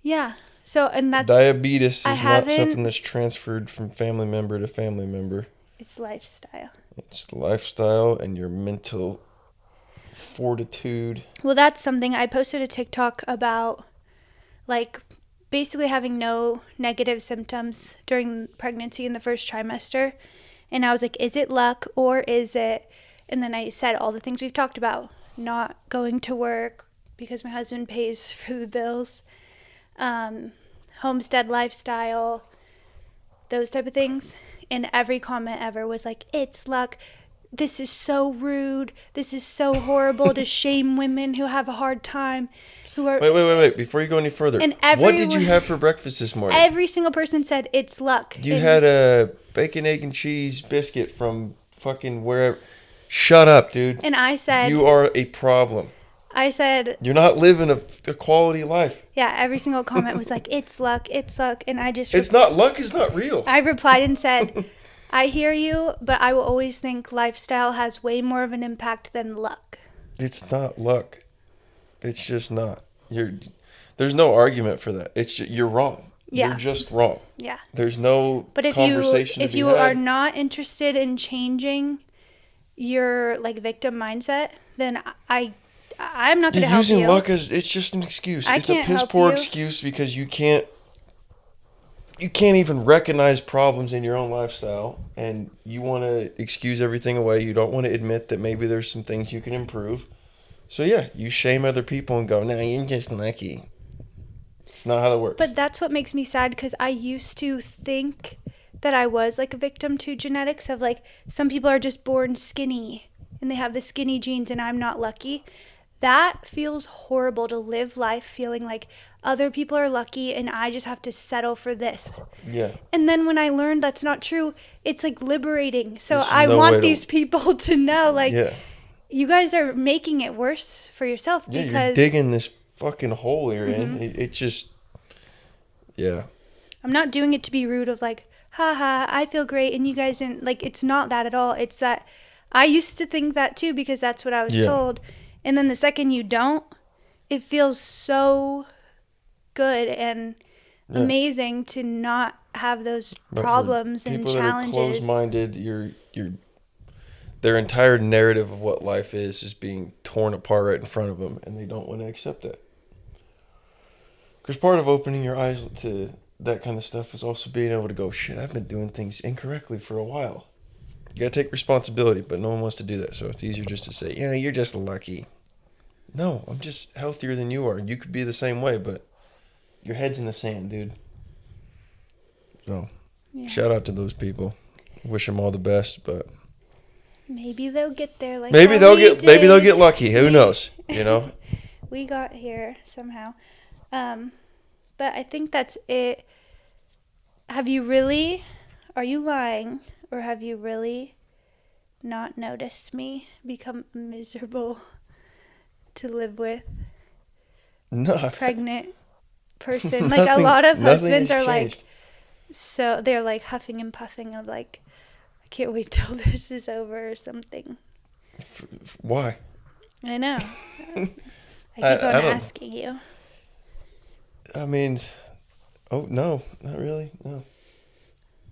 Yeah. So, and that's, Diabetes I is not haven't- something that's transferred from family member to family member. it's lifestyle. It's lifestyle and your mental fortitude. Well, that's something I posted a TikTok about, like basically having no negative symptoms during pregnancy in the first trimester. And I was like, is it luck or is it, and then I said all the things we've talked about, not going to work because my husband pays for the bills, homestead lifestyle, those type of things. And every comment ever was like, it's luck. This is so rude. This is so horrible to shame women who have a hard time. Who are Wait. Before you go any further, And what did you have for breakfast this morning? Every single person said it's luck. You had a bacon, egg, and cheese biscuit from fucking wherever. Shut up, dude. And I said, You are a problem. I said, You're not living a quality life. yeah, every single comment was like, it's luck. And I just, It's not, luck is not real. I replied and said, I hear you, but I will always think lifestyle has way more of an impact than luck. It's not luck. It's just not. There's no argument for that. You're wrong. Yeah. You're just wrong. Yeah. There's no But conversation if to be you had. are not interested in changing your like victim mindset, then I'm not going to You're help using you. luck as, it's just an excuse. I It's a can't piss help poor you. excuse because you can't even recognize problems in your own lifestyle, and you want to excuse everything away. You don't want to admit that maybe there's some things you can improve. So yeah, you shame other people and go, "No, you're just lucky." It's not how that works. But that's what makes me sad, because I used to think that I was like a victim to genetics of like some people are just born skinny and they have the skinny genes and I'm not lucky. That feels horrible, to live life feeling like other people are lucky and I just have to settle for this. Yeah. And then when I learned that's not true, it's like liberating. So There's I no way want to- these people to know, like, Yeah. you guys are making it worse for yourself Yeah, you're because digging this fucking hole you're in. It just, yeah. I'm not doing it to be rude of like, haha, I feel great and you guys didn't. Like, it's not that at all. It's that I used to think that too because that's what I was told. And then the second you don't, it feels so good and amazing to not have those But for problems and people challenges. that are closed-minded, their entire narrative of what life is being torn apart right in front of them, and they don't want to accept that. Because part of opening your eyes to that kind of stuff is also being able to go, shit, I've been doing things incorrectly for a while. You gotta take responsibility, but no one wants to do that, so it's easier just to say, yeah, you're just lucky. No, I'm just healthier than you are. You could be the same way, but your head's in the sand, dude. So, shout out to those people. Wish them all the best, but Maybe they'll get there. Like maybe how they'll we get lucky. Who knows? You know. We got here somehow. But I think that's it. Are you lying, or have you really not noticed me become miserable to live with? No. Pregnant person. Like a lot of nothing husbands has are changed. like, so they're like huffing and puffing of like, I can't wait till this is over or something. Why? I know. I keep I on don't- asking you. I mean, no, not really. No,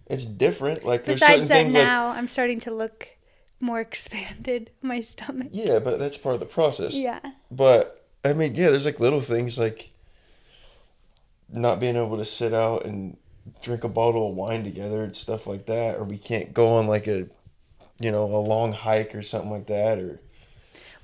it's different. Like there's Besides certain that, things now I'm starting to look more expanded. My stomach. yeah, but that's part of the process. Yeah. But I mean, yeah, there's like little things like not being able to sit out and drink a bottle of wine together and stuff like that, or we can't go on like a long hike or something like that, or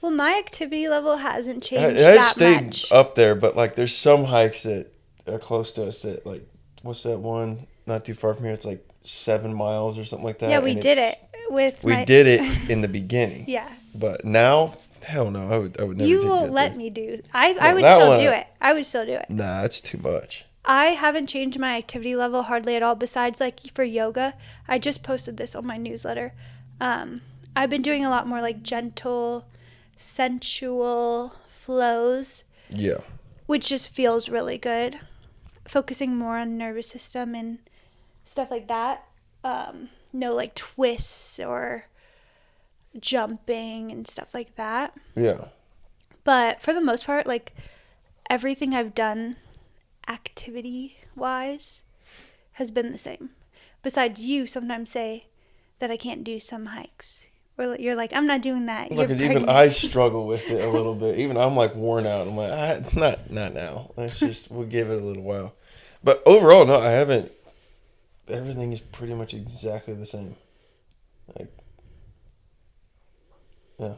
Well, my activity level hasn't it changed has that stayed much. up there, but like there's some hikes that are close to us that like what's that one not too far from here? It's like 7 miles or something like that. Yeah, we and did it with We my. did it in the beginning. Yeah. But now, hell no, I would never. You take won't that let there. me do. I No, would that still one do it. I would still do it. Nah, that's too much. I haven't changed my activity level hardly at all. Besides, like for yoga, I just posted this on my newsletter. I've been doing a lot more like gentle, sensual flows, Yeah. which just feels really good. Focusing more on nervous system and stuff like that. No like twists or jumping and stuff like that. Yeah. But for the most part, like everything I've done activity wise has been the same. Besides, you sometimes say that I can't do some hikes. Or you're like, I'm not doing that. You're Look, even pregnant. I struggle with it a little bit. Even I'm like worn out. I'm like, not now. Let's just we'll give it a little while. But overall, no, I haven't. Everything is pretty much exactly the same. Like, yeah.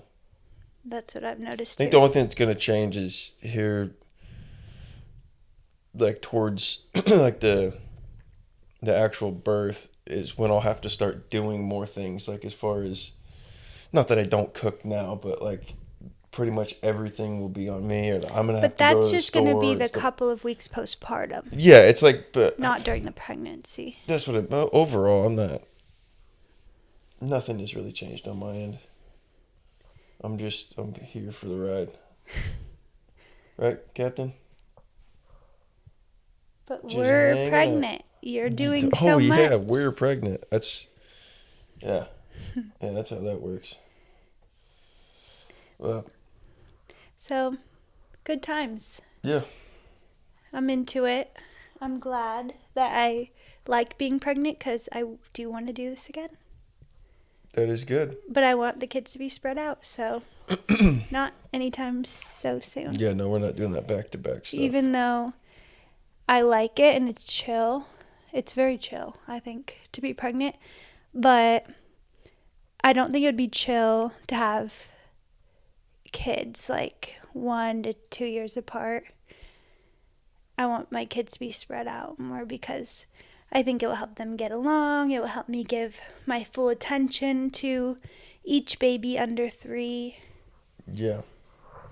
That's what I've noticed I think too. the only thing that's gonna change is here, like towards like the actual birth is when I'll have to start doing more things. Like as far as, not that I don't cook now, but like pretty much everything will be on me, or I'm gonna have But to go that's to the just going to store be and the stuff. couple of weeks postpartum, Yeah, it's like, but not during the pregnancy. that's what. Overall, I'm not. Nothing has really changed on my end. I'm here for the ride. Right, Captain? But Just we're hanging pregnant. out. You're doing Oh so much. yeah, we're pregnant. Yeah, that's how that works. Well, So, good times. yeah, I'm into it. I'm glad that I like being pregnant because I do want to do this again. that is good. But I want the kids to be spread out, so not anytime so soon. Yeah, no, we're not doing that back-to-back stuff. Even though I like it and it's chill. It's very chill, I think, to be pregnant. But I don't think it would be chill to have kids like 1 to 2 years apart. I want my kids to be spread out more because I think it will help them get along. It will help me give my full attention to each baby under 3 Yeah.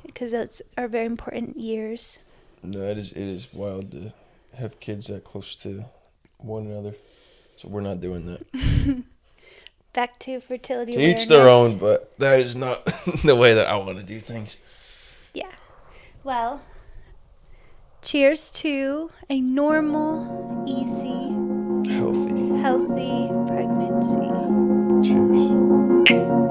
because those are very important years. No, it is wild to have kids that close to one another. So we're not doing that. Back to fertility To awareness. each their own, but that is not the way that I want to do things. Yeah. Well, cheers to a normal, easy, Healthy. healthy pregnancy. Cheers.